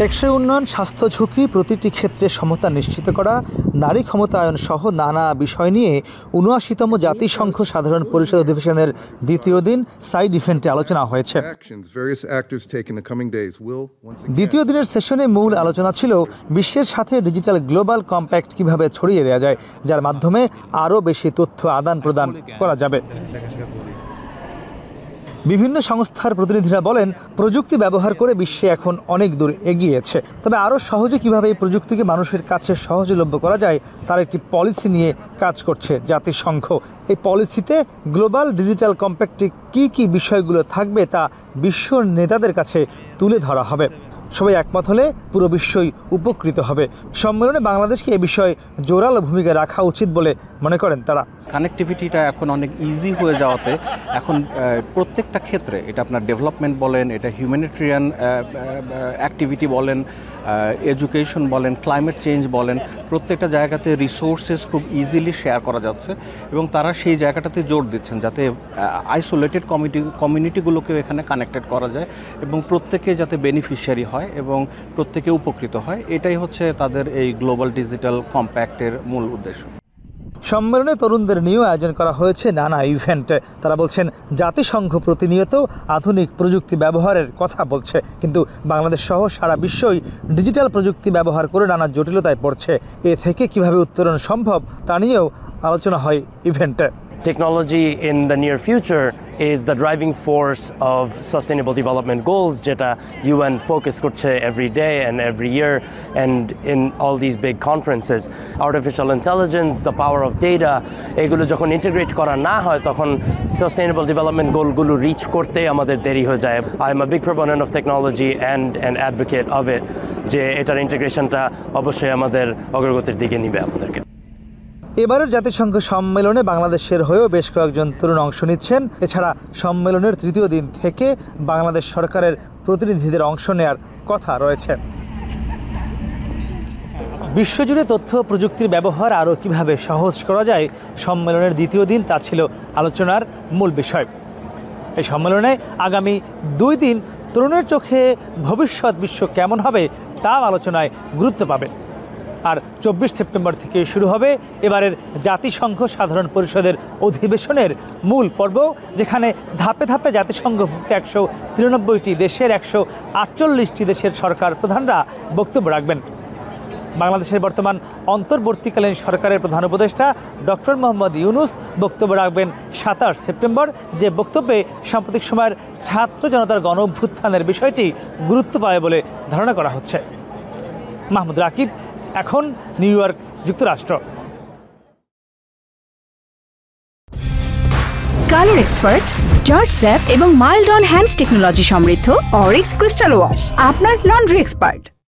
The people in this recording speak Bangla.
টেকসই উন্নয়ন, স্বাস্থ্য ঝুঁকি, প্রতিটি ক্ষেত্রে সমতা নিশ্চিত করা, নারী ক্ষমতায়ন সহ নানা বিষয় নিয়ে ৭৯তম জাতিসংঘ সাধারণ পরিষদ অধিবেশনের দ্বিতীয় দিন সাইড ইভেন্টে আলোচনা হয়েছে। দ্বিতীয় দিনের সেশনে মূল আলোচনা ছিল বিশ্বের সাথে ডিজিটাল গ্লোবাল কম্প্যাক্ট কিভাবে ছড়িয়ে দেওয়া যায়, যার মাধ্যমে আরও বেশি তথ্য আদান প্রদান করা যাবে। বিভিন্ন সংস্থার প্রতিনিধিরা বলেন, প্রযুক্তি ব্যবহার করে বিশ্বে এখন অনেক দূর এগিয়েছে, তবে আরও সহজে কিভাবে এই প্রযুক্তিকে মানুষের কাছে সহজলভ্য করা যায় তার একটি পলিসি নিয়ে কাজ করছে জাতিসংঘ। এই পলিসিতে গ্লোবাল ডিজিটাল কম্প্যাক্টে কী কী বিষয়গুলো থাকবে তা বিশ্ব নেতাদের কাছে তুলে ধরা হবে। সবাই একমত হলে পুরো বিশ্বই উপকৃত হবে। সম্মেলনে বাংলাদেশকে এ বিষয়ে জোরালো ভূমিকা রাখা উচিত বলে মনে করেন তারা। কানেক্টিভিটিটা এখন অনেক ইজি হয়ে যাওয়াতে এখন প্রত্যেকটা ক্ষেত্রে, এটা আপনার ডেভেলপমেন্ট বলেন, এটা হিউম্যানিটেরিয়ান অ্যাক্টিভিটি বলেন, এডুকেশন বলেন, ক্লাইমেট চেঞ্জ বলেন, প্রত্যেকটা জায়গাতে রিসোর্সেস খুব ইজিলি শেয়ার করা যাচ্ছে এবং তারা সেই জায়গাটাতে জোর দিচ্ছেন যাতে আইসোলেটেড কমিউনিটিগুলোকেও এখানে কানেক্টেড করা যায় এবং প্রত্যেকে যাতে বেনিফিশিয়ারি হয় এবং প্রত্যেকে উপকৃত হয়। এটাই হচ্ছে তাদের এই গ্লোবাল ডিজিটাল কম্প্যাক্টের মূল উদ্দেশ্য। সম্মেলনে তরুণদের নিয়েও আয়োজন করা হয়েছে নানা ইভেন্টে। তারা বলছেন, জাতিসংঘ প্রতিনিয়ত আধুনিক প্রযুক্তি ব্যবহারের কথা বলছে, কিন্তু বাংলাদেশ সহ সারা বিশ্বই ডিজিটাল প্রযুক্তি ব্যবহার করে নানা জটিলতায় পড়ছে। এ থেকে কিভাবে উত্তরণ সম্ভব তা নিয়েও আলোচনা হয় ইভেন্টে। Technology in the near future is the driving force of Sustainable Development Goals, যেটা UN focus করছে every day and every year and in all these big conferences. Artificial intelligence, the power of data, এগুলো যখন ইন্টিগ্রেট করা না হয় তখন Sustainable Development গোলগুলো রিচ করতে আমাদের দেরি হয়ে যায়। I am a big proponent of technology and an advocate of it, যে এটার ইন্টিগ্রেশনটা অবশ্যই আমাদের অগ্রগতির দিকে নিবে আমাদেরকে। এবারের জাতিসংঘ সম্মেলনে বাংলাদেশের হয়েও বেশ কয়েকজন তরুণ অংশ নিচ্ছেন। এছাড়া সম্মেলনের তৃতীয় দিন থেকে বাংলাদেশ সরকারের প্রতিনিধিদের অংশ নেওয়ার কথা রয়েছে। বিশ্বজুড়ে তথ্য প্রযুক্তির ব্যবহার আরও কীভাবে সহজ করা যায়, সম্মেলনের দ্বিতীয় দিন তা ছিল আলোচনার মূল বিষয়। এই সম্মেলনে আগামী 2 দিন তরুণের চোখে ভবিষ্যৎ বিশ্ব কেমন হবে তা আলোচনায় গুরুত্ব পাবে। আর 24 সেপ্টেম্বর থেকে শুরু হবে এবারের জাতিসংঘ সাধারণ পরিষদের অধিবেশনের মূল পর্ব, যেখানে ধাপে ধাপে জাতিসংঘভুক্ত 193টি দেশের 148টি দেশের সরকার প্রধানরা বক্তব্য রাখবেন। বাংলাদেশের বর্তমান অন্তর্বর্তীকালীন সরকারের প্রধান উপদেষ্টা ডক্টর মোহাম্মদ ইউনুস বক্তব্য রাখবেন 27 সেপ্টেম্বর, যে বক্তব্যে সাম্প্রতিক সময়ের ছাত্র জনতার গণ অভ্যুত্থানের বিষয়টি গুরুত্ব পাবে বলে ধারণা করা হচ্ছে। মাহমুদ রাকিব, এখন নিউ ইয়র্ক, যুক্তরাষ্ট্র। কালার এক্সপার্ট, জর্জ স্যাপ এবং মাইল্ড অন হ্যান্ডস টেকনোলজি সমৃদ্ধ অরিক্স ক্রিস্টাল ওয়াশ আপনার লন্ড্রি এক্সপার্ট।